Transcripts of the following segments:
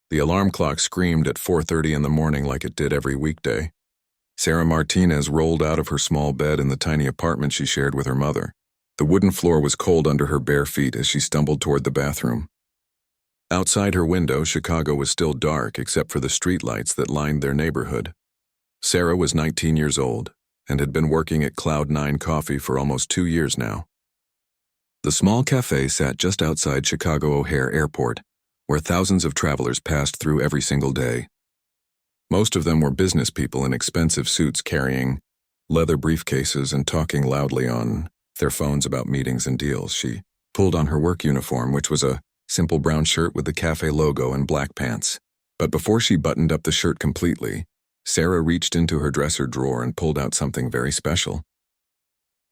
The alarm clock screamed at 4:30 in the morning like it did every weekday. Sarah Martinez rolled out of her small bed in the tiny apartment she shared with her mother. The wooden floor was cold under her bare feet as she stumbled toward the bathroom. Outside her window, Chicago was still dark except for the streetlights that lined their neighborhood. Sarah was 19 years old and had been working at Cloud9 Coffee for almost 2 years now. The small cafe sat just outside Chicago O'Hare Airport, where thousands of travelers passed through every single day. Most of them were business people in expensive suits carrying leather briefcases and talking loudly on their phones about meetings and deals. She pulled on her work uniform, which was a simple brown shirt with the cafe logo and black pants. But before she buttoned up the shirt completely, Sarah reached into her dresser drawer and pulled out something very special.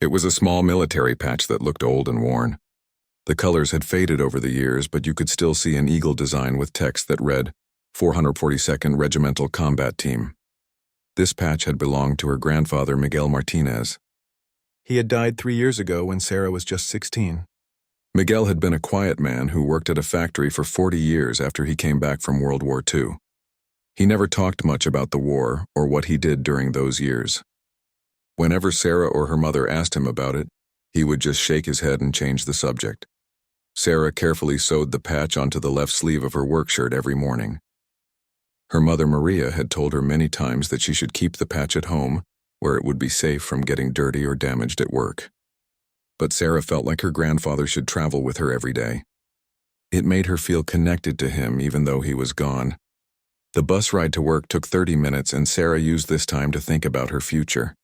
It was a small military patch that looked old and worn. The colors had faded over the years, but you could still see an eagle design with text that read, 442nd Regimental Combat Team. This patch had belonged to her grandfather, Miguel Martinez. He had died 3 years ago when Sarah was just 16. Miguel had been a quiet man who worked at a factory for 40 years after he came back from World War II. He never talked much about the war or what he did during those years. Whenever Sarah or her mother asked him about it, he would just shake his head and change the subject. Sarah carefully sewed the patch onto the left sleeve of her work shirt every morning. Her mother, Maria, had told her many times that she should keep the patch at home, where it would be safe from getting dirty or damaged at work. But Sarah felt like her grandfather should travel with her every day. It made her feel connected to him even though he was gone. The bus ride to work took 30 minutes, and Sarah used this time to think about her future.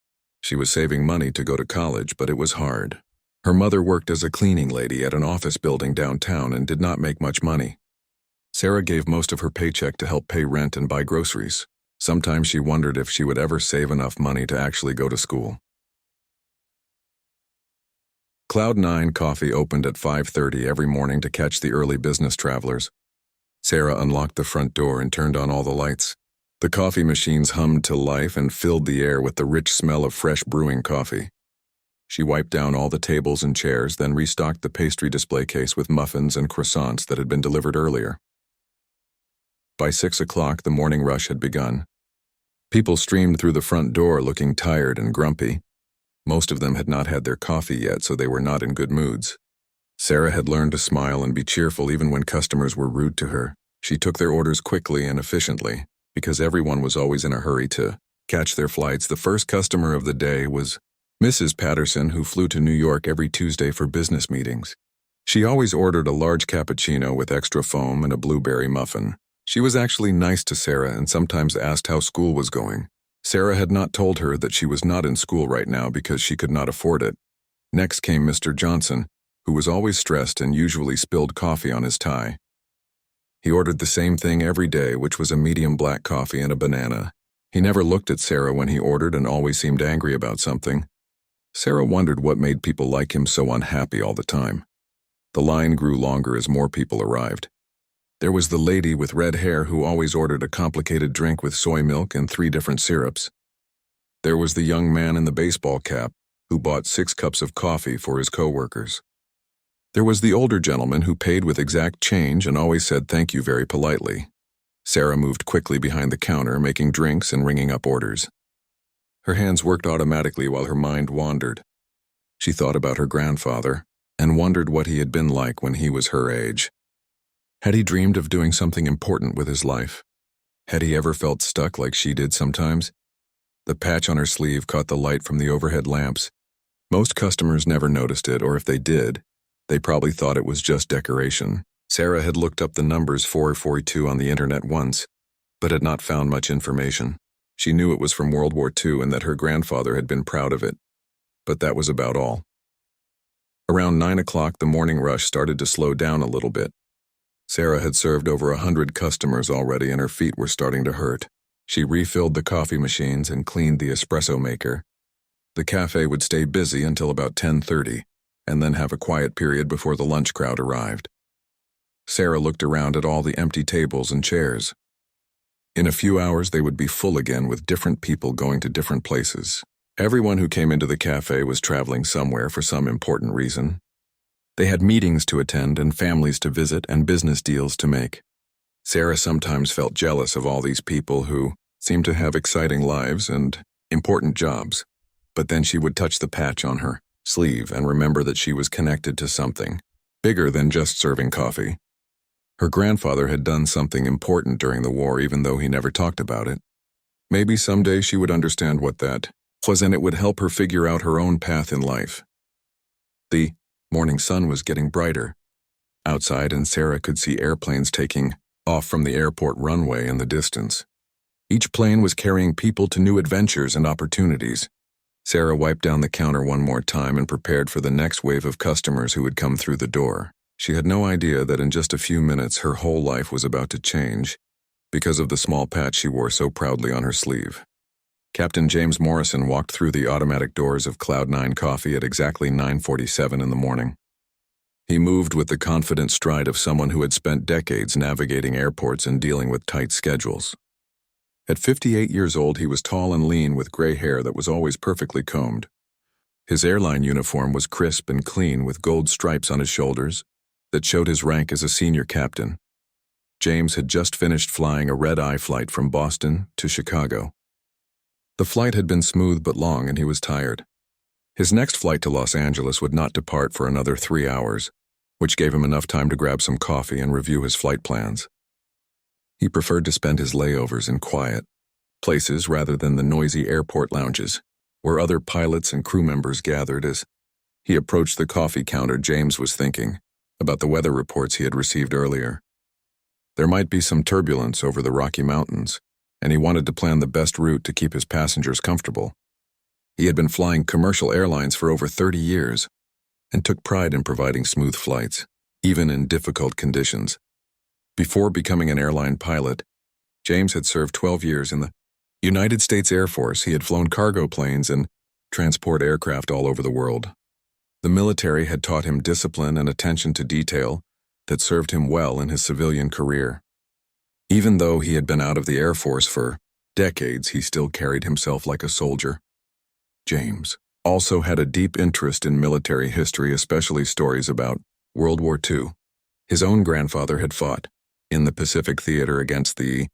She was saving money to go to college, but it was hard. Her mother worked as a cleaning lady at an office building downtown and did not make much money. Sarah gave most of her paycheck to help pay rent and buy groceries. Sometimes she wondered if she would ever save enough money to actually go to school. Cloud9 Coffee opened at 5:30 every morning to catch the early business travelers. Sarah unlocked the front door and turned on all the lights. The coffee machines hummed to life and filled the air with the rich smell of fresh brewing coffee. She wiped down all the tables and chairs, then restocked the pastry display case with muffins and croissants that had been delivered earlier. By 6 o'clock, the morning rush had begun. People streamed through the front door looking tired and grumpy. Most of them had not had their coffee yet, so they were not in good moods. Sarah had learned to smile and be cheerful even when customers were rude to her. She took their orders quickly and efficiently, because everyone was always in a hurry to catch their flights. The first customer of the day was Mrs. Patterson, who flew to New York every Tuesday for business meetings. She always ordered a large cappuccino with extra foam and a blueberry muffin. She was actually nice to Sarah and sometimes asked how school was going. Sarah had not told her that she was not in school right now because she could not afford it. Next came Mr. Johnson, who was always stressed and usually spilled coffee on his tie. He ordered the same thing every day, which was a medium black coffee and a banana. He never looked at Sarah when he ordered and always seemed angry about something. Sarah wondered what made people like him so unhappy all the time. The line grew longer as more people arrived. There was the lady with red hair who always ordered a complicated drink with soy milk and 3 different syrups. There was the young man in the baseball cap who bought 6 cups of coffee for his coworkers. There was the older gentleman who paid with exact change and always said thank you very politely. Sarah moved quickly behind the counter, making drinks and ringing up orders. Her hands worked automatically while her mind wandered. She thought about her grandfather and wondered what he had been like when he was her age. Had he dreamed of doing something important with his life? Had he ever felt stuck like she did sometimes? The patch on her sleeve caught the light from the overhead lamps. Most customers never noticed it, or if they did, they probably thought it was just decoration. Sarah had looked up the numbers 442 on the internet once, but had not found much information. She knew it was from World War II and that her grandfather had been proud of it. But that was about all. Around 9 o'clock, the morning rush started to slow down a little bit. Sarah had served over 100 customers already and her feet were starting to hurt. She refilled the coffee machines and cleaned the espresso maker. The cafe would stay busy until about 10:30, and then have a quiet period before the lunch crowd arrived. Sarah looked around at all the empty tables and chairs. In a few hours, they would be full again with different people going to different places. Everyone who came into the cafe was traveling somewhere for some important reason. They had meetings to attend and families to visit and business deals to make. Sarah sometimes felt jealous of all these people who seemed to have exciting lives and important jobs. But then she would touch the patch on her sleeve and remember that she was connected to something bigger than just serving coffee. Her grandfather had done something important during the war, even though he never talked about it. Maybe someday she would understand what that was, and it would help her figure out her own path in life. The morning sun was getting brighter outside, and Sarah could see airplanes taking off from the airport runway in the distance. Each plane was carrying people to new adventures and opportunities. Sarah wiped down the counter one more time and prepared for the next wave of customers who would come through the door. She had no idea that in just a few minutes her whole life was about to change because of the small patch she wore so proudly on her sleeve. Captain James Morrison walked through the automatic doors of Cloud9 Coffee at exactly 9:47 in the morning. He moved with the confident stride of someone who had spent decades navigating airports and dealing with tight schedules. At 58 years old, he was tall and lean with gray hair that was always perfectly combed. His airline uniform was crisp and clean with gold stripes on his shoulders that showed his rank as a senior captain. James had just finished flying a red-eye flight from Boston to Chicago. The flight had been smooth but long, and he was tired. His next flight to Los Angeles would not depart for another 3 hours, which gave him enough time to grab some coffee and review his flight plans. He preferred to spend his layovers in quiet places rather than the noisy airport lounges, where other pilots and crew members gathered. As he approached the coffee counter, James was thinking about the weather reports he had received earlier. There might be some turbulence over the Rocky Mountains, and he wanted to plan the best route to keep his passengers comfortable. He had been flying commercial airlines for over 30 years and took pride in providing smooth flights, even in difficult conditions. Before becoming an airline pilot, James had served 12 years in the United States Air Force. He had flown cargo planes and transport aircraft all over the world. The military had taught him discipline and attention to detail that served him well in his civilian career. Even though he had been out of the Air Force for decades, he still carried himself like a soldier. James also had a deep interest in military history, especially stories about World War II. His own grandfather had fought in the Pacific Theater against the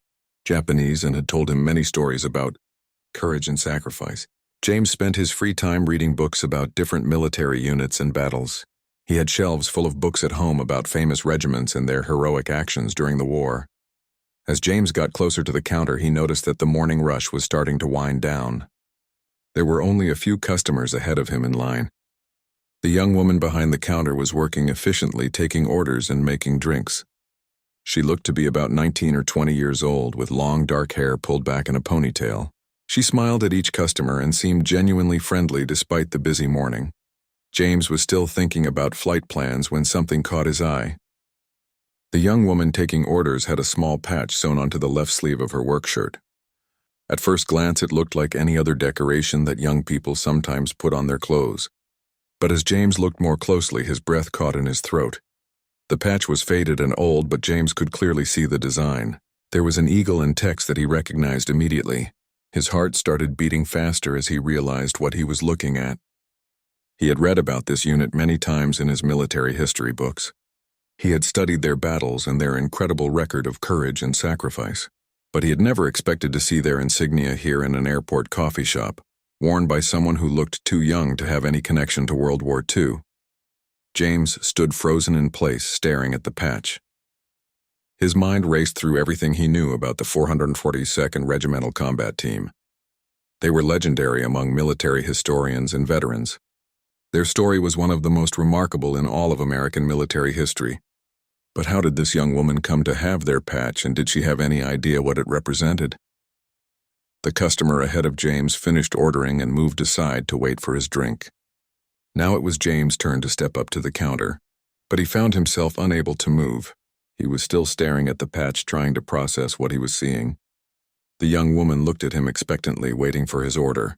Japanese and had told him many stories about courage and sacrifice. James spent his free time reading books about different military units and battles. He had shelves full of books at home about famous regiments and their heroic actions during the war. As James got closer to the counter, he noticed that the morning rush was starting to wind down. There were only a few customers ahead of him in line. The young woman behind the counter was working efficiently, taking orders and making drinks. She looked to be about 19 or 20 years old, with long dark hair pulled back in a ponytail. She smiled at each customer and seemed genuinely friendly despite the busy morning. James was still thinking about flight plans when something caught his eye. The young woman taking orders had a small patch sewn onto the left sleeve of her work shirt. At first glance, it looked like any other decoration that young people sometimes put on their clothes. But as James looked more closely, his breath caught in his throat. The patch was faded and old, but James could clearly see the design. There was an eagle in text that he recognized immediately. His heart started beating faster as he realized what he was looking at. He had read about this unit many times in his military history books. He had studied their battles and their incredible record of courage and sacrifice. But he had never expected to see their insignia here in an airport coffee shop, worn by someone who looked too young to have any connection to World War II. James stood frozen in place, staring at the patch. His mind raced through everything he knew about the 442nd Regimental Combat Team. They were legendary among military historians and veterans. Their story was one of the most remarkable in all of American military history. But how did this young woman come to have their patch, and did she have any idea what it represented? The customer ahead of James finished ordering and moved aside to wait for his drink. Now it was James' turn to step up to the counter, but he found himself unable to move. He was still staring at the patch, trying to process what he was seeing. The young woman looked at him expectantly, waiting for his order.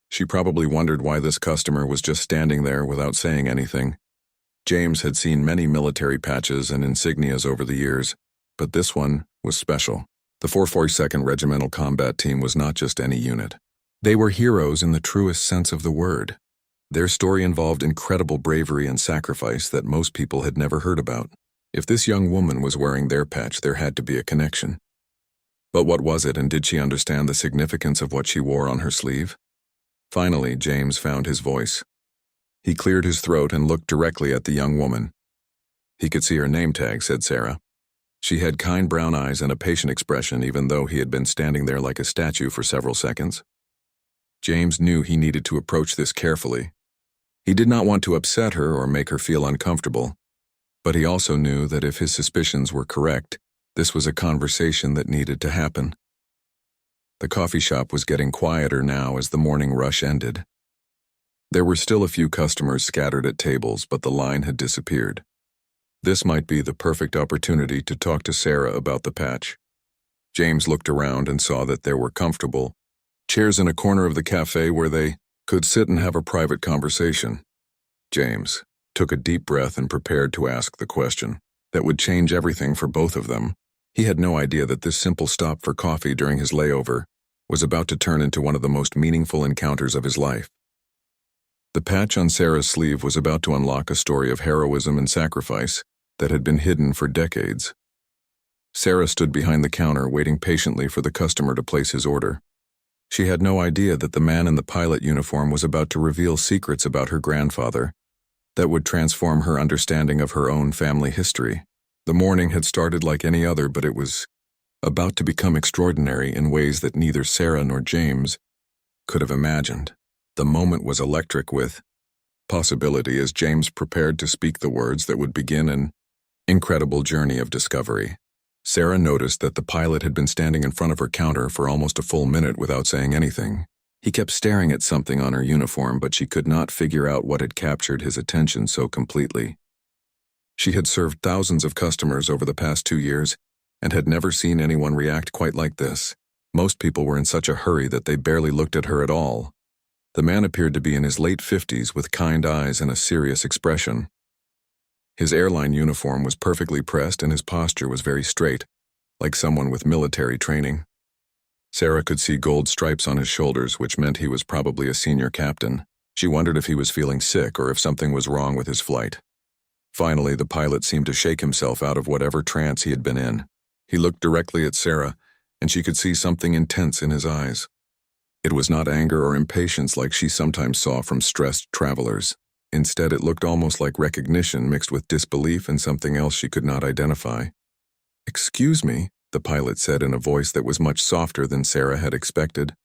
She probably wondered why this customer was just standing there without saying anything. James had seen many military patches and insignias over the years, but this one was special. The 442nd Regimental Combat Team was not just any unit. They were heroes in the truest sense of the word. Their story involved incredible bravery and sacrifice that most people had never heard about. If this young woman was wearing their patch, there had to be a connection. But what was it, and did she understand the significance of what she wore on her sleeve? Finally, James found his voice. He cleared his throat and looked directly at the young woman. He could see her name tag, said Sarah. She had kind brown eyes and a patient expression, even though he had been standing there like a statue for several seconds. James knew he needed to approach this carefully. He did not want to upset her or make her feel uncomfortable, but he also knew that if his suspicions were correct, this was a conversation that needed to happen. The coffee shop was getting quieter now as the morning rush ended. There were still a few customers scattered at tables, but the line had disappeared. This might be the perfect opportunity to talk to Sarah about the patch. James looked around and saw that there were comfortable chairs in a corner of the cafe where they could sit and have a private conversation. James took a deep breath and prepared to ask the question that would change everything for both of them. He had no idea that this simple stop for coffee during his layover was about to turn into one of the most meaningful encounters of his life. The patch on Sarah's sleeve was about to unlock a story of heroism and sacrifice that had been hidden for decades. Sarah stood behind the counter, waiting patiently for the customer to place his order. She had no idea that the man in the pilot uniform was about to reveal secrets about her grandfather that would transform her understanding of her own family history. The morning had started like any other, but it was about to become extraordinary in ways that neither Sarah nor James could have imagined. The moment was electric with possibility as James prepared to speak the words that would begin an incredible journey of discovery. Sarah noticed that the pilot had been standing in front of her counter for almost a full minute without saying anything. He kept staring at something on her uniform, but she could not figure out what had captured his attention so completely. She had served thousands of customers over the past 2 years and had never seen anyone react quite like this. Most people were in such a hurry that they barely looked at her at all. The man appeared to be in his late 50s with kind eyes and a serious expression. His airline uniform was perfectly pressed and his posture was very straight, like someone with military training. Sarah could see gold stripes on his shoulders, which meant he was probably a senior captain. She wondered if he was feeling sick or if something was wrong with his flight. Finally, the pilot seemed to shake himself out of whatever trance he had been in. He looked directly at Sarah, and she could see something intense in his eyes. It was not anger or impatience like she sometimes saw from stressed travelers. Instead, it looked almost like recognition mixed with disbelief and something else she could not identify. "Excuse me," the pilot said in a voice that was much softer than Sarah had expected.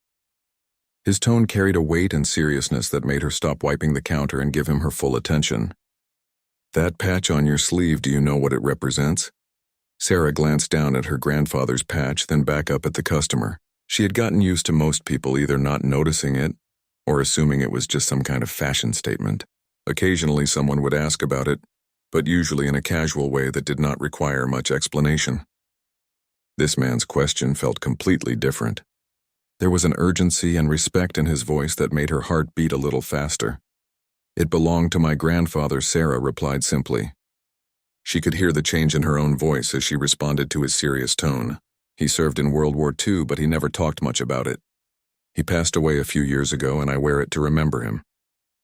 His tone carried a weight and seriousness that made her stop wiping the counter and give him her full attention. "That patch on your sleeve, do you know what it represents?" Sarah glanced down at her grandfather's patch, then back up at the customer. She had gotten used to most people either not noticing it or assuming it was just some kind of fashion statement. Occasionally someone would ask about it, but usually in a casual way that did not require much explanation. This man's question felt completely different. There was an urgency and respect in his voice that made her heart beat a little faster. "It belonged to my grandfather," Sarah replied simply. She could hear the change in her own voice as she responded to his serious tone. "He served in World War II, but he never talked much about it. He passed away a few years ago, and I wear it to remember him."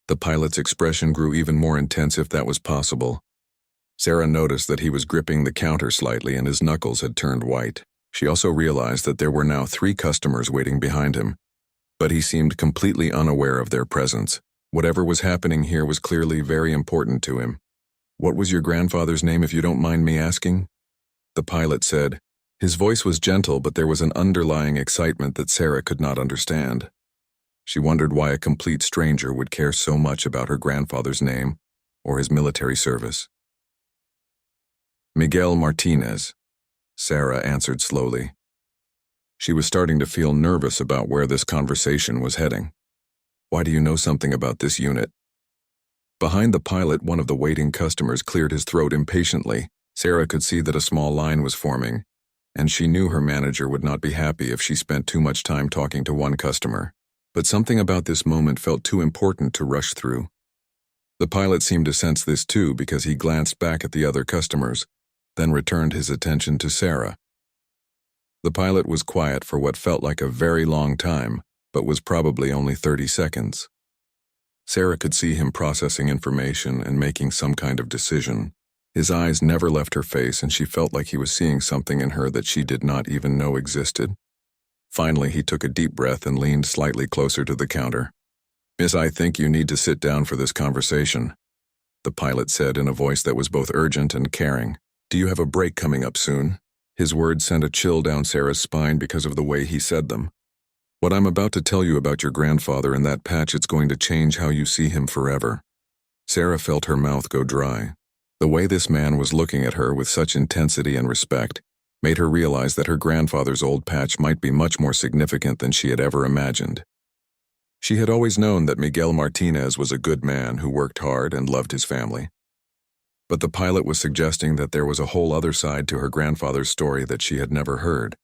The pilot's expression grew even more intense, if that was possible. Sarah noticed that he was gripping the counter slightly and his knuckles had turned white. She also realized that there were now 3 customers waiting behind him, but he seemed completely unaware of their presence. Whatever was happening here was clearly very important to him. "What was your grandfather's name, if you don't mind me asking?" the pilot said. His voice was gentle, but there was an underlying excitement that Sarah could not understand. She wondered why a complete stranger would care so much about her grandfather's name or his military service. "Miguel Martinez," Sarah answered slowly. She was starting to feel nervous about where this conversation was heading. "Why do you know something about this unit?" Behind the pilot, one of the waiting customers cleared his throat impatiently. Sarah could see that a small line was forming, and she knew her manager would not be happy if she spent too much time talking to one customer. But something about this moment felt too important to rush through. The pilot seemed to sense this too, because he glanced back at the other customers, then returned his attention to Sarah. The pilot was quiet for what felt like a very long time, but was probably only 30 seconds. Sarah could see him processing information and making some kind of decision. His eyes never left her face, and she felt like he was seeing something in her that she did not even know existed. Finally, he took a deep breath and leaned slightly closer to the counter. "Miss, I think you need to sit down for this conversation," the pilot said in a voice that was both urgent and caring. "Do you have a break coming up soon?" His words sent a chill down Sarah's spine because of the way he said them. "What I'm about to tell you about your grandfather and that patch, it's going to change how you see him forever." Sarah felt her mouth go dry. The way this man was looking at her with such intensity and respect made her realize that her grandfather's old patch might be much more significant than she had ever imagined. She had always known that Miguel Martinez was a good man who worked hard and loved his family. But the pilot was suggesting that there was a whole other side to her grandfather's story that she had never heard.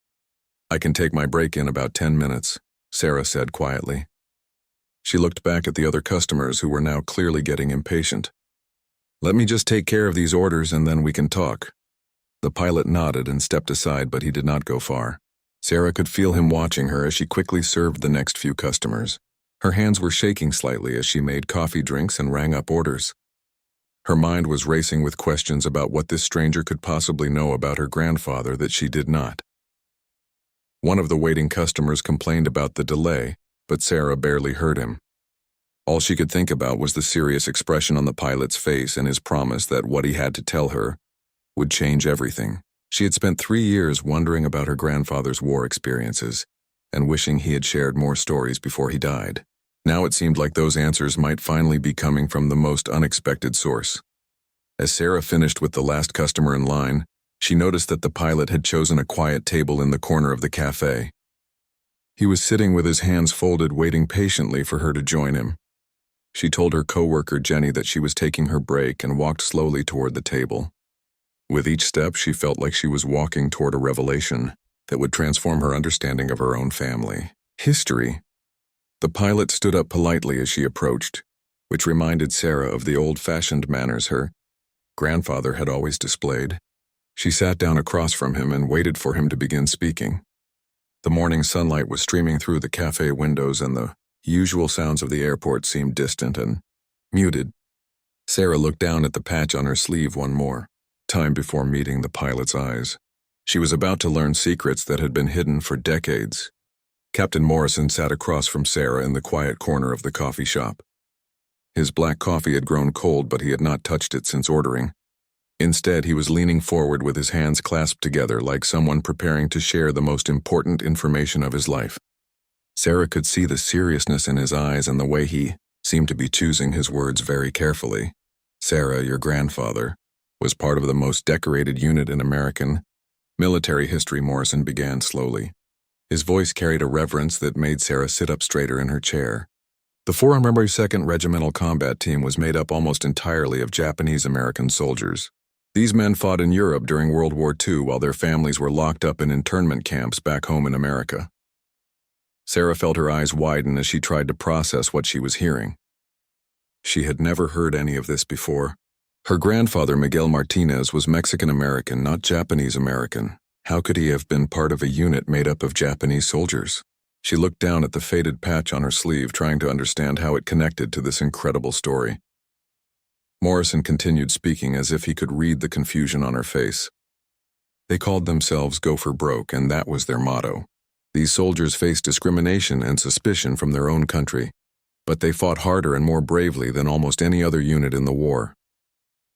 "I can take my break in about 10 minutes, Sarah said quietly. She looked back at the other customers who were now clearly getting impatient. "Let me just take care of these orders and then we can talk." The pilot nodded and stepped aside, but he did not go far. Sarah could feel him watching her as she quickly served the next few customers. Her hands were shaking slightly as she made coffee drinks and rang up orders. Her mind was racing with questions about what this stranger could possibly know about her grandfather that she did not. One of the waiting customers complained about the delay, but Sarah barely heard him. All she could think about was the serious expression on the pilot's face and his promise that what he had to tell her would change everything. She had spent 3 years wondering about her grandfather's war experiences and wishing he had shared more stories before he died. Now it seemed like those answers might finally be coming from the most unexpected source. As Sarah finished with the last customer in line, she noticed that the pilot had chosen a quiet table in the corner of the cafe. He was sitting with his hands folded, waiting patiently for her to join him. She told her coworker Jenny that she was taking her break and walked slowly toward the table. With each step, she felt like she was walking toward a revelation that would transform her understanding of her own family history. The pilot stood up politely as she approached, which reminded Sarah of the old-fashioned manners her grandfather had always displayed. She sat down across from him and waited for him to begin speaking. The morning sunlight was streaming through the cafe windows, and the usual sounds of the airport seemed distant and muted. Sarah looked down at the patch on her sleeve one more time before meeting the pilot's eyes. She was about to learn secrets that had been hidden for decades. Captain Morrison sat across from Sarah in the quiet corner of the coffee shop. His black coffee had grown cold, but he had not touched it since ordering. Instead, he was leaning forward with his hands clasped together like someone preparing to share the most important information of his life. Sarah could see the seriousness in his eyes and the way he seemed to be choosing his words very carefully. "Sarah, your grandfather was part of the most decorated unit in American military history," Morrison began slowly. His voice carried a reverence that made Sarah sit up straighter in her chair. The 402nd Regimental Combat Team was made up almost entirely of Japanese-American soldiers. These men fought in Europe during World War II while their families were locked up in internment camps back home in America. Sarah felt her eyes widen as she tried to process what she was hearing. She had never heard any of this before. Her grandfather, Miguel Martinez, was Mexican-American, not Japanese-American. How could he have been part of a unit made up of Japanese soldiers? She looked down at the faded patch on her sleeve, trying to understand how it connected to this incredible story. Morrison continued speaking as if he could read the confusion on her face. They called themselves Go for Broke, and that was their motto. These soldiers faced discrimination and suspicion from their own country, but they fought harder and more bravely than almost any other unit in the war.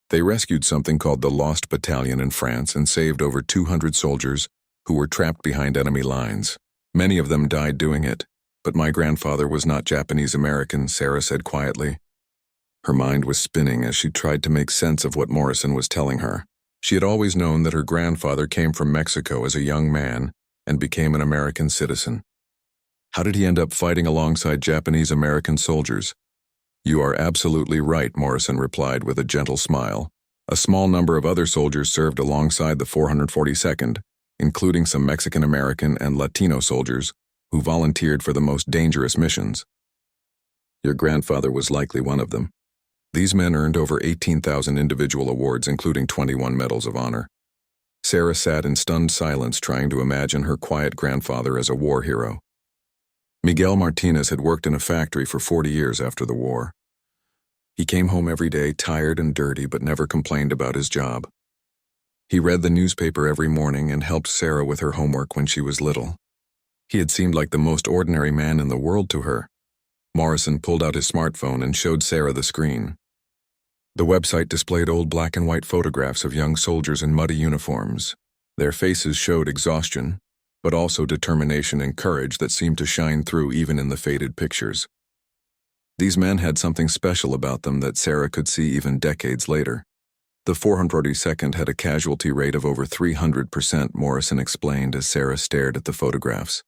They rescued something called the Lost Battalion in France and saved over 200 soldiers who were trapped behind enemy lines. Many of them died doing it, but my grandfather was not Japanese-American, Sarah said quietly. Her mind was spinning as she tried to make sense of what Morrison was telling her. She had always known that her grandfather came from Mexico as a young man and became an American citizen. How did he end up fighting alongside Japanese-American soldiers? "You are absolutely right," Morrison replied with a gentle smile. A small number of other soldiers served alongside the 442nd, including some Mexican-American and Latino soldiers who volunteered for the most dangerous missions. Your grandfather was likely one of them. These men earned over 18,000 individual awards, including 21 medals of honor. Sarah sat in stunned silence, trying to imagine her quiet grandfather as a war hero. Miguel Martinez had worked in a factory for 40 years after the war. He came home every day tired and dirty but never complained about his job. He read the newspaper every morning and helped Sarah with her homework when she was little. He had seemed like the most ordinary man in the world to her. Morrison pulled out his smartphone and showed Sarah the screen. The website displayed old black and white photographs of young soldiers in muddy uniforms. Their faces showed exhaustion, but also determination and courage that seemed to shine through even in the faded pictures. These men had something special about them that Sarah could see even decades later. The 442nd had a casualty rate of over 300%, Morrison explained as Sarah stared at the photographs.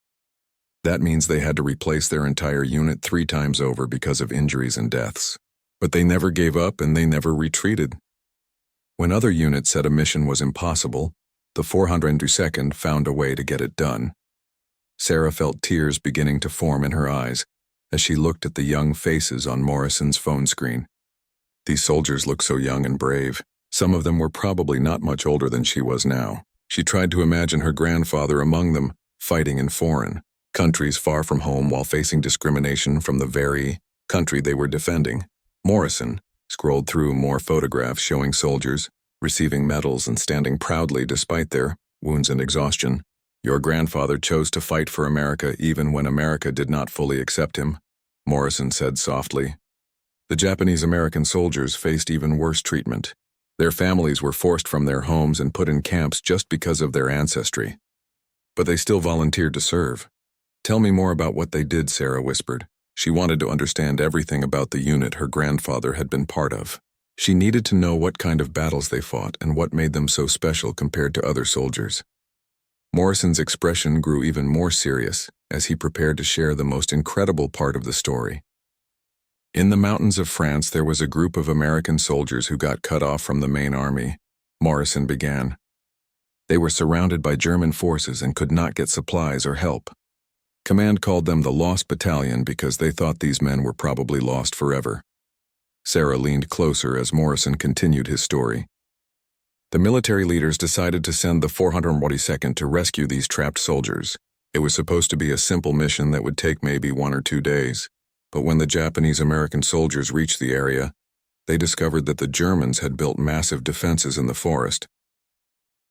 That means they had to replace their entire unit 3 times over because of injuries and deaths. But they never gave up and they never retreated. When other units said a mission was impossible, the 402nd found a way to get it done. Sarah felt tears beginning to form in her eyes as she looked at the young faces on Morrison's phone screen. These soldiers looked so young and brave. Some of them were probably not much older than she was now. She tried to imagine her grandfather among them, fighting in foreign countries far from home while facing discrimination from the very country they were defending. Morrison scrolled through more photographs showing soldiers receiving medals and standing proudly despite their wounds and exhaustion. Your grandfather chose to fight for America even when America did not fully accept him, Morrison said softly. The Japanese-American soldiers faced even worse treatment. Their families were forced from their homes and put in camps just because of their ancestry. But they still volunteered to serve. Tell me more about what they did, Sarah whispered. She wanted to understand everything about the unit her grandfather had been part of. She needed to know what kind of battles they fought and what made them so special compared to other soldiers. Morrison's expression grew even more serious as he prepared to share the most incredible part of the story. In the mountains of France, there was a group of American soldiers who got cut off from the main army, Morrison began. They were surrounded by German forces and could not get supplies or help. Command called them the Lost Battalion because they thought these men were probably lost forever. Sarah leaned closer as Morrison continued his story. The military leaders decided to send the 442nd to rescue these trapped soldiers. It was supposed to be a simple mission that would take maybe 1 or 2 days. But when the Japanese-American soldiers reached the area, they discovered that the Germans had built massive defenses in the forest.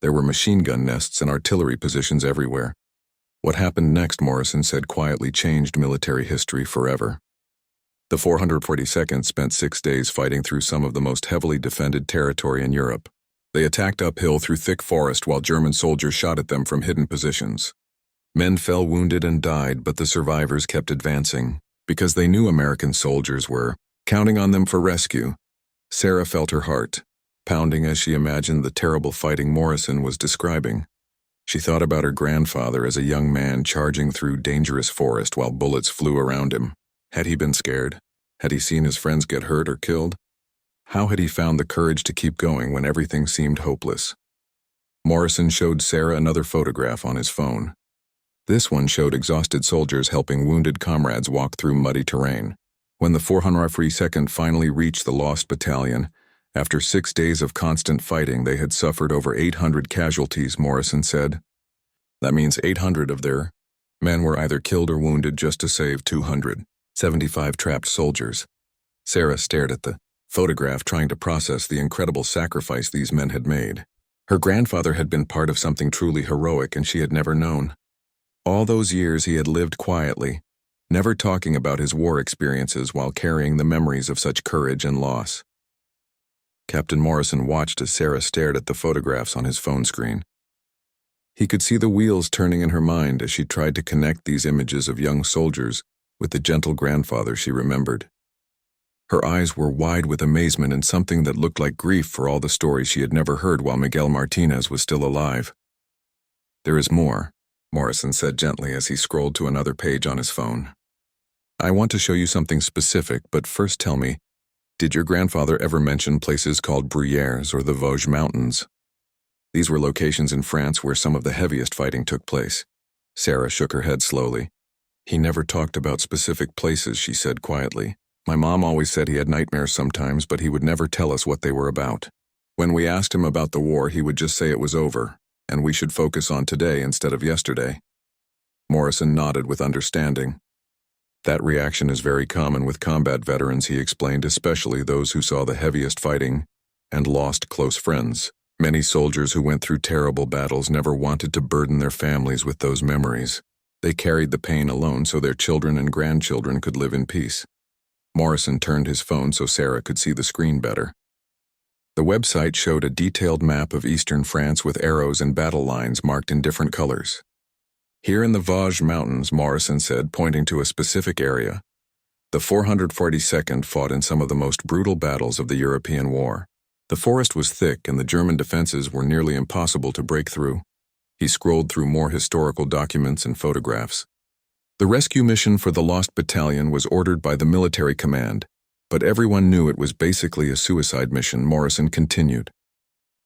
There were machine gun nests and artillery positions everywhere. What happened next, Morrison said quietly, changed military history forever. The 442nd spent 6 days fighting through some of the most heavily defended territory in Europe. They attacked uphill through thick forest while German soldiers shot at them from hidden positions. Men fell wounded and died, but the survivors kept advancing because they knew American soldiers were counting on them for rescue. Sarah felt her heart pounding as she imagined the terrible fighting Morrison was describing. She thought about her grandfather as a young man charging through dangerous forest while bullets flew around him. Had he been scared? Had he seen his friends get hurt or killed? How had he found the courage to keep going when everything seemed hopeless? Morrison showed Sarah another photograph on his phone. This one showed exhausted soldiers helping wounded comrades walk through muddy terrain. When the 442nd finally reached the Lost Battalion, after 6 days of constant fighting, they had suffered over 800 casualties, Morrison said. That means 800 of their men were either killed or wounded just to save 275 trapped soldiers. Sarah stared at the photograph, trying to process the incredible sacrifice these men had made. Her grandfather had been part of something truly heroic, and she had never known. All those years he had lived quietly, never talking about his war experiences while carrying the memories of such courage and loss. Captain Morrison watched as Sarah stared at the photographs on his phone screen. He could see the wheels turning in her mind as she tried to connect these images of young soldiers with the gentle grandfather she remembered. Her eyes were wide with amazement and something that looked like grief for all the stories she had never heard while Miguel Martinez was still alive. There is more, Morrison said gently as he scrolled to another page on his phone. I want to show you something specific, but first tell me, did your grandfather ever mention places called Bruyères or the Vosges Mountains? These were locations in France where some of the heaviest fighting took place. Sarah shook her head slowly. He never talked about specific places, she said quietly. My mom always said he had nightmares sometimes, but he would never tell us what they were about. When we asked him about the war, he would just say it was over, and we should focus on today instead of yesterday. Morrison nodded with understanding. That reaction is very common with combat veterans, he explained, especially those who saw the heaviest fighting and lost close friends. Many soldiers who went through terrible battles never wanted to burden their families with those memories. They carried the pain alone so their children and grandchildren could live in peace. Morrison turned his phone so Sarah could see the screen better. The website showed a detailed map of eastern France with arrows and battle lines marked in different colors. Here in the Vosges Mountains, Morrison said, pointing to a specific area, the 442nd fought in some of the most brutal battles of the European War. The forest was thick and the German defenses were nearly impossible to break through. He scrolled through more historical documents and photographs. The rescue mission for the Lost Battalion was ordered by the military command, but everyone knew it was basically a suicide mission, Morrison continued.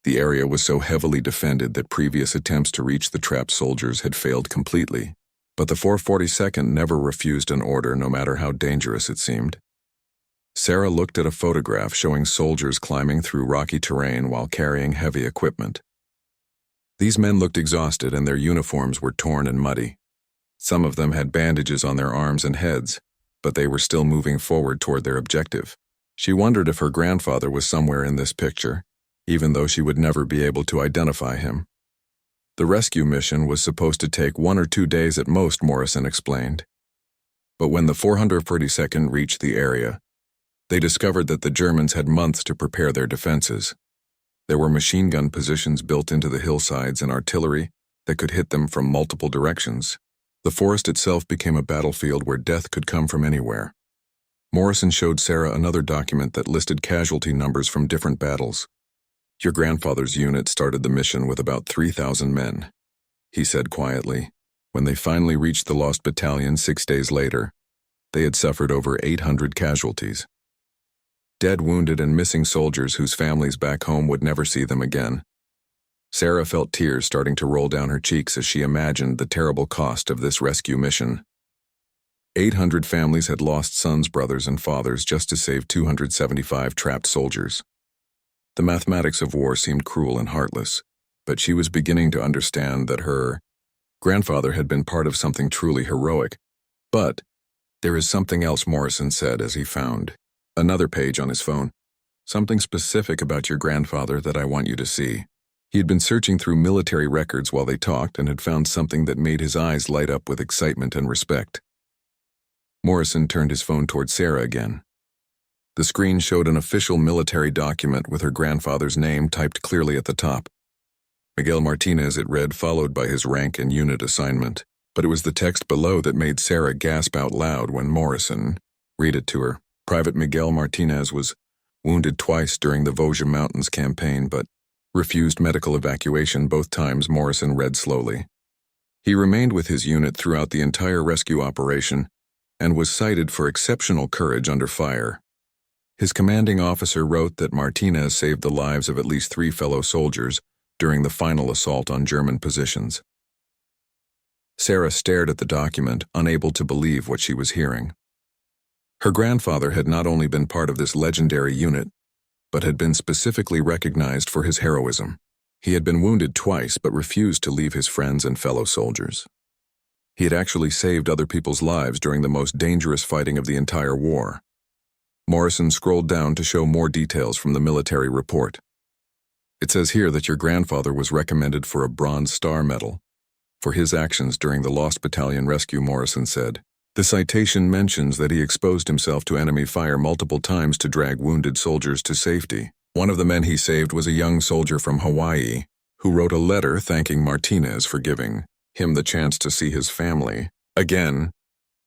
The area was so heavily defended that previous attempts to reach the trapped soldiers had failed completely, but the 442nd never refused an order no matter how dangerous it seemed. Sarah looked at a photograph showing soldiers climbing through rocky terrain while carrying heavy equipment. These men looked exhausted and their uniforms were torn and muddy. Some of them had bandages on their arms and heads, but they were still moving forward toward their objective. She wondered if her grandfather was somewhere in this picture, even though she would never be able to identify him. The rescue mission was supposed to take 1 or 2 days at most, Morrison explained. But when the 442nd reached the area, they discovered that the Germans had months to prepare their defenses. There were machine gun positions built into the hillsides and artillery that could hit them from multiple directions. The forest itself became a battlefield where death could come from anywhere. Morrison showed Sarah another document that listed casualty numbers from different battles. Your grandfather's unit started the mission with about 3,000 men, he said quietly. When they finally reached the Lost Battalion 6 days later, they had suffered over 800 casualties. Dead, wounded, and missing soldiers whose families back home would never see them again. Sarah felt tears starting to roll down her cheeks as she imagined the terrible cost of this rescue mission. 800 families had lost sons, brothers, and fathers just to save 275 trapped soldiers. The mathematics of war seemed cruel and heartless, but she was beginning to understand that her grandfather had been part of something truly heroic. But there is something else, Morrison said as he found another page on his phone. Something specific about your grandfather that I want you to see. He had been searching through military records while they talked and had found something that made his eyes light up with excitement and respect. Morrison turned his phone toward Sarah again. The screen showed an official military document with her grandfather's name typed clearly at the top. Miguel Martinez, it read, followed by his rank and unit assignment. But it was the text below that made Sarah gasp out loud when Morrison read it to her. Private Miguel Martinez was wounded twice during the Vosges Mountains campaign, but refused medical evacuation both times, Morrison read slowly. He remained with his unit throughout the entire rescue operation and was cited for exceptional courage under fire. His commanding officer wrote that Martinez saved the lives of at least 3 fellow soldiers during the final assault on German positions. Sarah stared at the document, unable to believe what she was hearing. Her grandfather had not only been part of this legendary unit, but had been specifically recognized for his heroism. He had been wounded twice but refused to leave his friends and fellow soldiers. He had actually saved other people's lives during the most dangerous fighting of the entire war. Morrison scrolled down to show more details from the military report. It says here that your grandfather was recommended for a Bronze Star Medal for his actions during the Lost Battalion rescue, Morrison said. The citation mentions that he exposed himself to enemy fire multiple times to drag wounded soldiers to safety. One of the men he saved was a young soldier from Hawaii who wrote a letter thanking Martinez for giving him the chance to see his family. Again,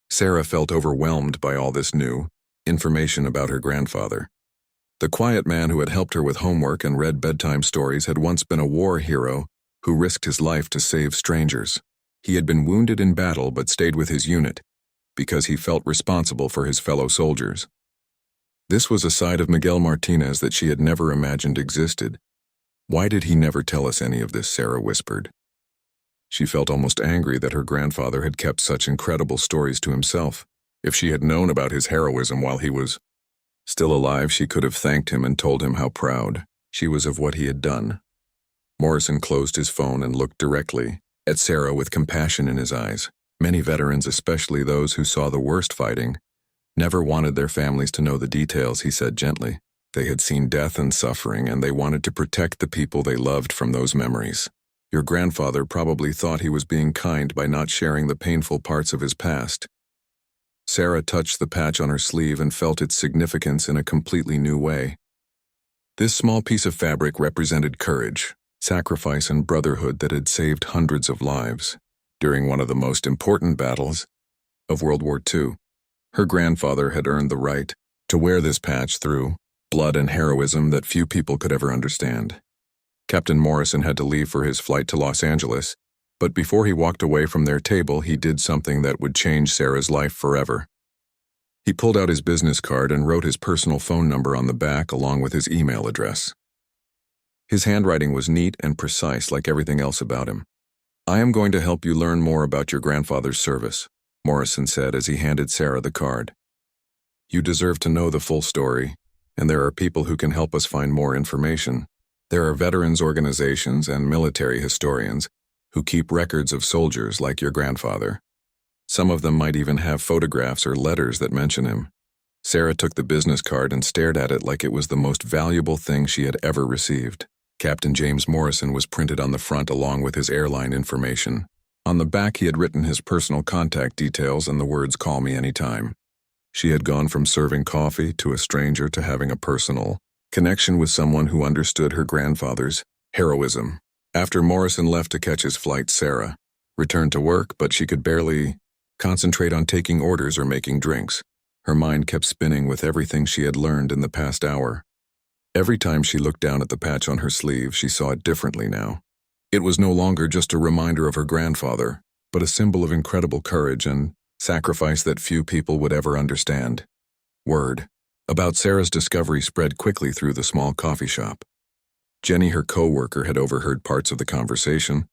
Sarah felt overwhelmed by all this new information about her grandfather. The quiet man who had helped her with homework and read bedtime stories had once been a war hero who risked his life to save strangers. He had been wounded in battle but stayed with his unit because he felt responsible for his fellow soldiers. This was a side of Miguel Martinez that she had never imagined existed. Why did he never tell us any of this, Sarah whispered. She felt almost angry that her grandfather had kept such incredible stories to himself. If she had known about his heroism while he was still alive, she could have thanked him and told him how proud she was of what he had done. Morrison closed his phone and looked directly at Sarah with compassion in his eyes. Many veterans, especially those who saw the worst fighting, never wanted their families to know the details, he said gently. They had seen death and suffering, and they wanted to protect the people they loved from those memories. Your grandfather probably thought he was being kind by not sharing the painful parts of his past. Sarah touched the patch on her sleeve and felt its significance in a completely new way. This small piece of fabric represented courage, sacrifice, and brotherhood that had saved hundreds of lives during one of the most important battles of World War II. Her grandfather had earned the right to wear this patch through blood and heroism that few people could ever understand. Captain Morrison had to leave for his flight to Los Angeles, but before he walked away from their table, he did something that would change Sarah's life forever. He pulled out his business card and wrote his personal phone number on the back along with his email address. His handwriting was neat and precise like everything else about him. "I am going to help you learn more about your grandfather's service," Morrison said as he handed Sarah the card. "You deserve to know the full story, and there are people who can help us find more information. There are veterans organizations and military historians who keep records of soldiers like your grandfather. Some of them might even have photographs or letters that mention him." Sarah took the business card and stared at it like it was the most valuable thing she had ever received. Captain James Morrison was printed on the front along with his airline information. On the back he had written his personal contact details and the words, "Call me anytime." She had gone from serving coffee to a stranger to having a personal connection with someone who understood her grandfather's heroism. After Morrison left to catch his flight, Sarah returned to work, but she could barely concentrate on taking orders or making drinks. Her mind kept spinning with everything she had learned in the past hour. Every time she looked down at the patch on her sleeve, she saw it differently now. It was no longer just a reminder of her grandfather, but a symbol of incredible courage and sacrifice that few people would ever understand. Word about Sarah's discovery spread quickly through the small coffee shop. Jenny, her co-worker, had overheard parts of the conversation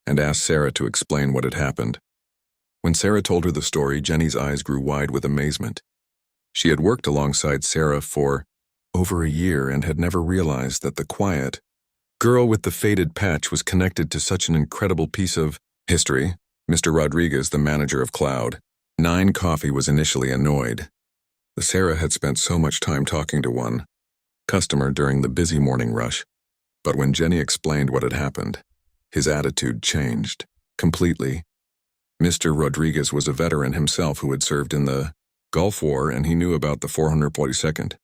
and asked Sarah to explain what had happened. When Sarah told her the story, Jenny's eyes grew wide with amazement. She had worked alongside Sarah for over a year and had never realized that the quiet girl with the faded patch was connected to such an incredible piece of history. Mr. Rodriguez, the manager of Cloud 9 Coffee, was initially annoyed. Sarah had spent so much time talking to one customer during the busy morning rush, but when Jenny explained what had happened, his attitude changed completely. Mr. Rodriguez was a veteran himself who had served in the Gulf War, and he knew about the 442nd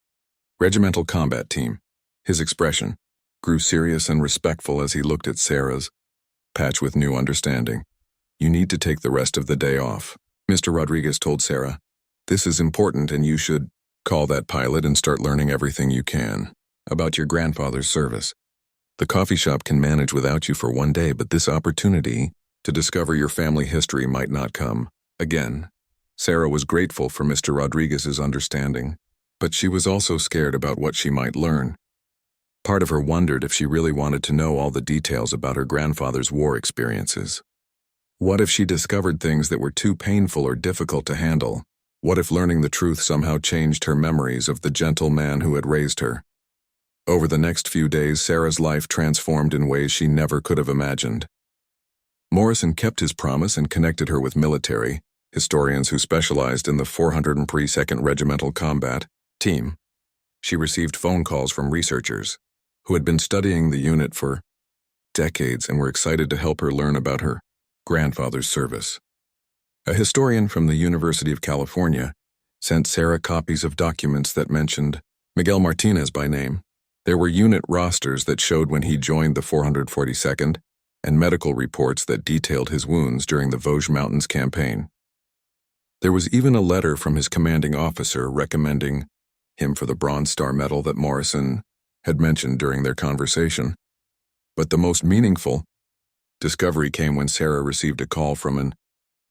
Regimental Combat Team. His expression grew serious and respectful as he looked at Sarah's patch with new understanding. "You need to take the rest of the day off," Mr. Rodriguez told Sarah. "This is important, and you should call that pilot and start learning everything you can about your grandfather's service. The coffee shop can manage without you for one day, but this opportunity to discover your family history might not come again." Sarah was grateful for Mr. Rodriguez's understanding, but she was also scared about what she might learn. Part of her wondered if she really wanted to know all the details about her grandfather's war experiences. What if she discovered things that were too painful or difficult to handle? What if learning the truth somehow changed her memories of the gentle man who had raised her? Over the next few days, Sarah's life transformed in ways she never could have imagined. Morrison kept his promise and connected her with military historians who specialized in the 402nd Regimental Combat Team. She received phone calls from researchers who had been studying the unit for decades and were excited to help her learn about her grandfather's service. A historian from the University of California sent Sarah copies of documents that mentioned Miguel Martinez by name. There were unit rosters that showed when he joined the 442nd and medical reports that detailed his wounds during the Vosges Mountains campaign. There was even a letter from his commanding officer recommending him for the Bronze Star Medal that Morrison had mentioned during their conversation. But the most meaningful discovery came when Sarah received a call from an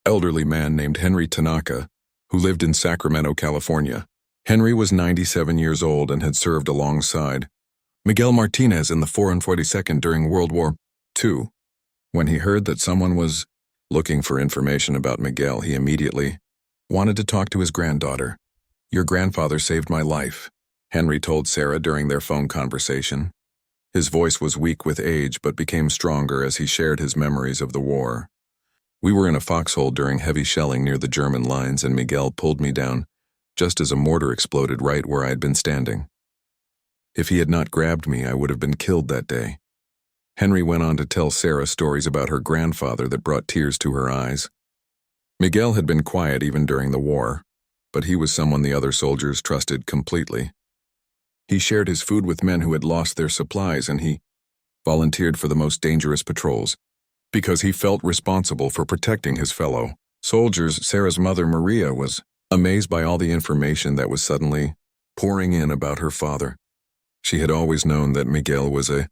elderly man named Henry Tanaka, who lived in Sacramento, California. Henry was 97 years old and had served alongside Miguel Martinez in the 442nd during World War II. When he heard that someone was looking for information about Miguel, he immediately wanted to talk to his granddaughter. "Your grandfather saved my life," Henry told Sarah during their phone conversation. His voice was weak with age but became stronger as he shared his memories of the war. We were in a foxhole during heavy shelling near the German lines, and Miguel pulled me down just as a mortar exploded right where I had been standing. If he had not grabbed me, I would have been killed that day. Henry went on to tell Sarah stories about her grandfather that brought tears to her eyes. Miguel had been quiet even during the war, but he was someone the other soldiers trusted completely. He shared his food with men who had lost their supplies, and he volunteered for the most dangerous patrols because he felt responsible for protecting his fellow soldiers. Sarah's mother, Maria, was amazed by all the information that was suddenly pouring in about her father. She had always known that Miguel was a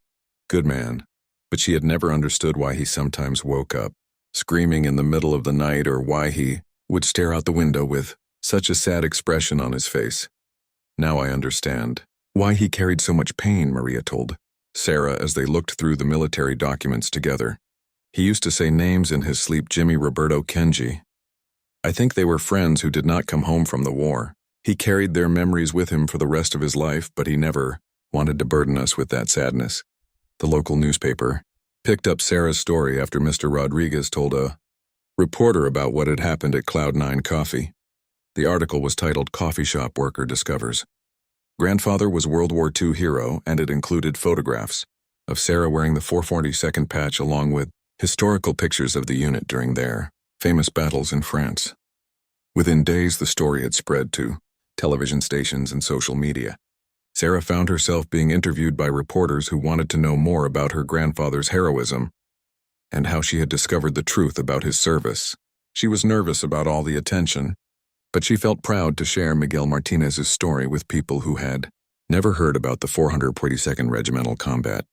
good man, but she had never understood why he sometimes woke up screaming in the middle of the night, or why he would stare out the window with such a sad expression on his face. Now I understand why he carried so much pain, Maria told Sarah as they looked through the military documents together. He used to say names in his sleep: Jimmy, Roberto, Kenji. I think they were friends who did not come home from the war. He carried their memories with him for the rest of his life, but he never wanted to burden us with that sadness. The local newspaper picked up Sarah's story after Mr. Rodriguez told a reporter about what had happened at Cloud9 Coffee. The article was titled "Coffee Shop Worker Discovers Grandfather Was World War II Hero," and it included photographs of Sarah wearing the 442nd patch along with historical pictures of the unit during their famous battles in France. Within days, the story had spread to television stations and social media. Sarah found herself being interviewed by reporters who wanted to know more about her grandfather's heroism and how she had discovered the truth about his service. She was nervous about all the attention, but she felt proud to share Miguel Martinez's story with people who had never heard about the 442nd Regimental Combat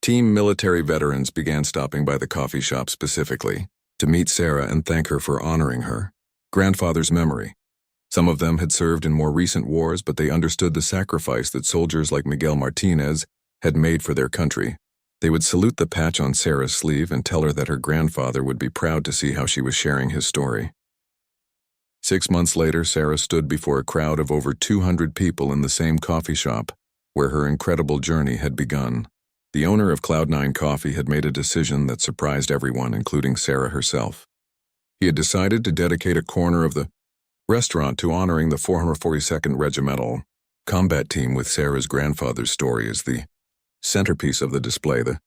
Team. Military veterans began stopping by the coffee shop specifically to meet Sarah and thank her for honoring her grandfather's memory. Some of them had served in more recent wars, but they understood the sacrifice that soldiers like Miguel Martinez had made for their country. They would salute the patch on Sarah's sleeve and tell her that her grandfather would be proud to see how she was sharing his story. 6 months later, Sarah stood before a crowd of over 200 people in the same coffee shop where her incredible journey had begun. The owner of Cloud9 Coffee had made a decision that surprised everyone, including Sarah herself. He had decided to dedicate a corner of the restaurant to honoring the 442nd Regimental Combat Team, with Sarah's grandfather's story as the centerpiece of the display. The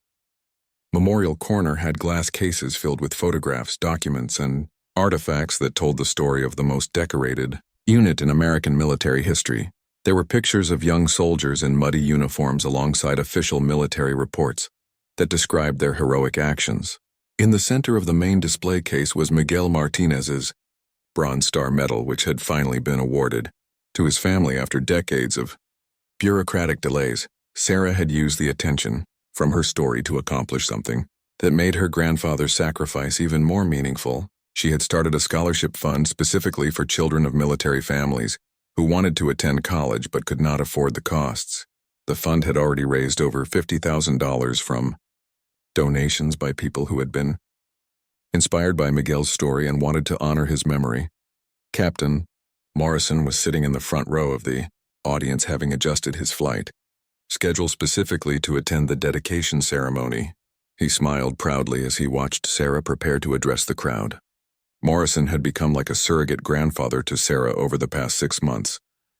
memorial corner had glass cases filled with photographs, documents, and artifacts that told the story of the most decorated unit in American military history. There were pictures of young soldiers in muddy uniforms alongside official military reports that described their heroic actions. In the center of the main display case was Miguel Martinez's Bronze Star Medal, which had finally been awarded to his family after decades of bureaucratic delays. Sarah had used the attention from her story to accomplish something that made her grandfather's sacrifice even more meaningful. She had started a scholarship fund specifically for children of military families who wanted to attend college but could not afford the costs. The fund had already raised over $50,000 from donations by people who had been inspired by Miguel's story and wanted to honor his memory. Captain Morrison was sitting in the front row of the audience, having adjusted his flight, scheduled specifically to attend the dedication ceremony. He smiled proudly as he watched Sarah prepare to address the crowd. Morrison had become like a surrogate grandfather to Sarah over the past 6 months,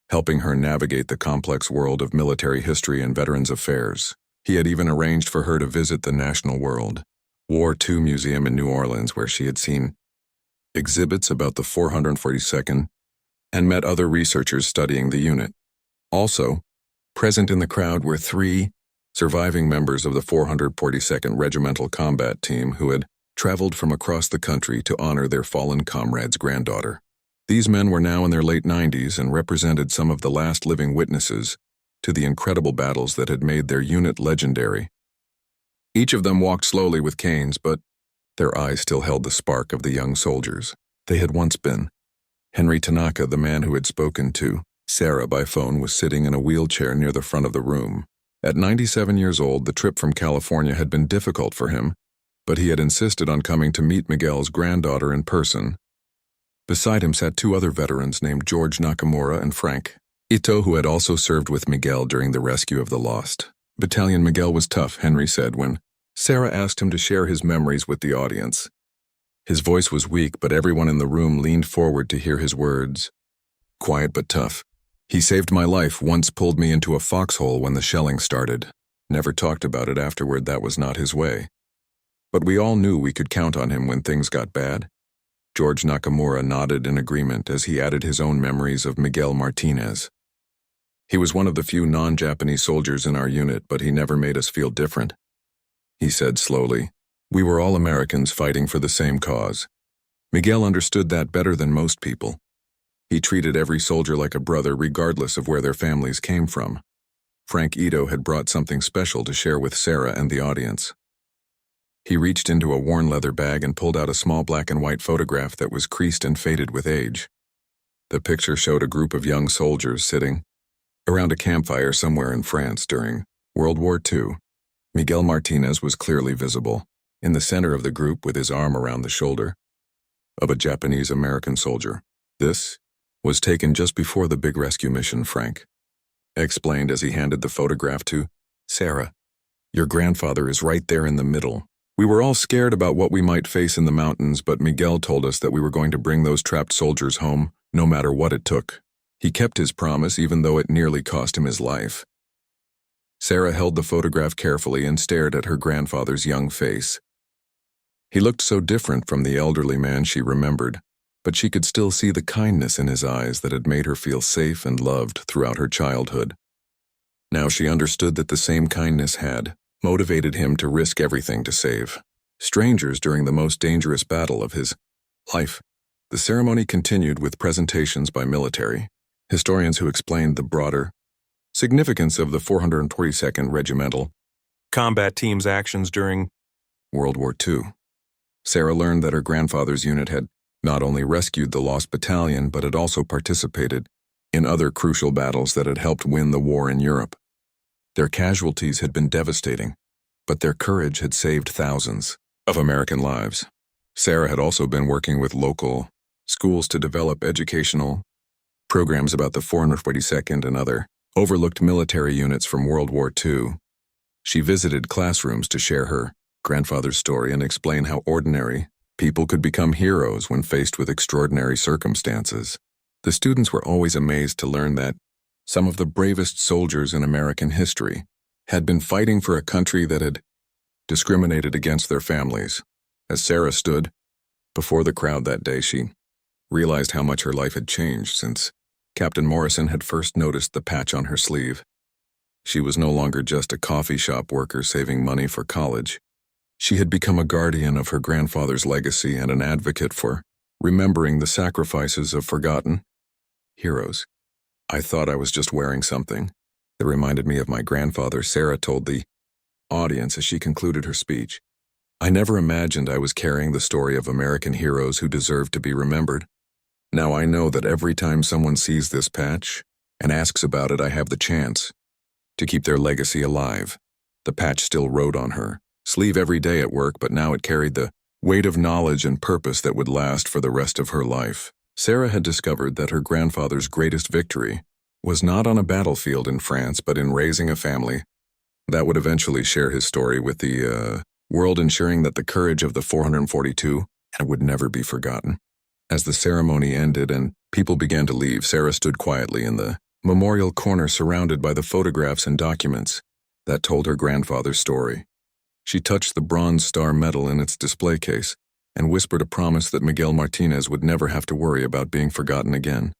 helping her navigate the complex world of military history and veterans affairs. He had even arranged for her to visit the National World War II Museum in New Orleans, where she had seen exhibits about the 442nd and met other researchers studying the unit. Also, present in the crowd were 3 surviving members of the 442nd Regimental Combat Team who had traveled from across the country to honor their fallen comrade's granddaughter. These men were now in their late 90s and represented some of the last living witnesses to the incredible battles that had made their unit legendary. Each of them walked slowly with canes, but their eyes still held the spark of the young soldiers they had once been. Henry Tanaka, the man who had spoken to Sarah by phone, was sitting in a wheelchair near the front of the room. At 97 years old, the trip from California had been difficult for him, but he had insisted on coming to meet Miguel's granddaughter in person. Beside him sat 2 other veterans named George Nakamura and Frank Ito, who had also served with Miguel during the rescue of the lost battalion. Miguel was tough, Henry said when Sarah asked him to share his memories with the audience. His voice was weak, but everyone in the room leaned forward to hear his words. Quiet but tough. He saved my life, once pulled me into a foxhole when the shelling started. Never talked about it afterward, that was not his way. But we all knew we could count on him when things got bad. George Nakamura nodded in agreement as he added his own memories of Miguel Martinez. He was one of the few non-Japanese soldiers in our unit, but he never made us feel different. He said slowly, "We were all Americans fighting for the same cause." Miguel understood that better than most people. He treated every soldier like a brother regardless of where their families came from. Frank Ito had brought something special to share with Sarah and the audience. He reached into a worn leather bag and pulled out a small black and white photograph that was creased and faded with age. The picture showed a group of young soldiers sitting around a campfire somewhere in France during World War II. Miguel Martinez was clearly visible, in the center of the group with his arm around the shoulder of a Japanese-American soldier. This was taken just before the big rescue mission, Frank explained as he handed the photograph to Sarah. Your grandfather is right there in the middle. We were all scared about what we might face in the mountains, but Miguel told us that we were going to bring those trapped soldiers home, no matter what it took. He kept his promise even though it nearly cost him his life. Sarah held the photograph carefully and stared at her grandfather's young face. He looked so different from the elderly man she remembered, but she could still see the kindness in his eyes that had made her feel safe and loved throughout her childhood. Now she understood that the same kindness had motivated him to risk everything to save strangers during the most dangerous battle of his life. The ceremony continued with presentations by military historians who explained the broader significance of the 442nd Regimental combat team's actions during World War II. Sarah learned that her grandfather's unit had not only rescued the lost battalion, but had also participated in other crucial battles that had helped win the war in Europe. Their casualties had been devastating, but their courage had saved thousands of American lives. Sarah had also been working with local schools to develop educational programs about the 442nd and other overlooked military units from World War II. She visited classrooms to share her grandfather's story and explain how ordinary people could become heroes when faced with extraordinary circumstances. The students were always amazed to learn that some of the bravest soldiers in American history had been fighting for a country that had discriminated against their families. As Sarah stood before the crowd that day, she realized how much her life had changed since Captain Morrison had first noticed the patch on her sleeve. She was no longer just a coffee shop worker saving money for college. She had become a guardian of her grandfather's legacy and an advocate for remembering the sacrifices of forgotten heroes. I thought I was just wearing something that reminded me of my grandfather, Sarah told the audience as she concluded her speech. I never imagined I was carrying the story of American heroes who deserve to be remembered. Now I know that every time someone sees this patch and asks about it, I have the chance to keep their legacy alive. The patch still wrote on her sleeve every day at work, but now it carried the weight of knowledge and purpose that would last for the rest of her life. Sarah had discovered that her grandfather's greatest victory was not on a battlefield in France, but in raising a family that would eventually share his story with the world, ensuring that the courage of the 442 would never be forgotten. As the ceremony ended and people began to leave, Sarah stood quietly in the memorial corner surrounded by the photographs and documents that told her grandfather's story. She touched the Bronze Star medal in its display case and whispered a promise that Miguel Martinez would never have to worry about being forgotten again.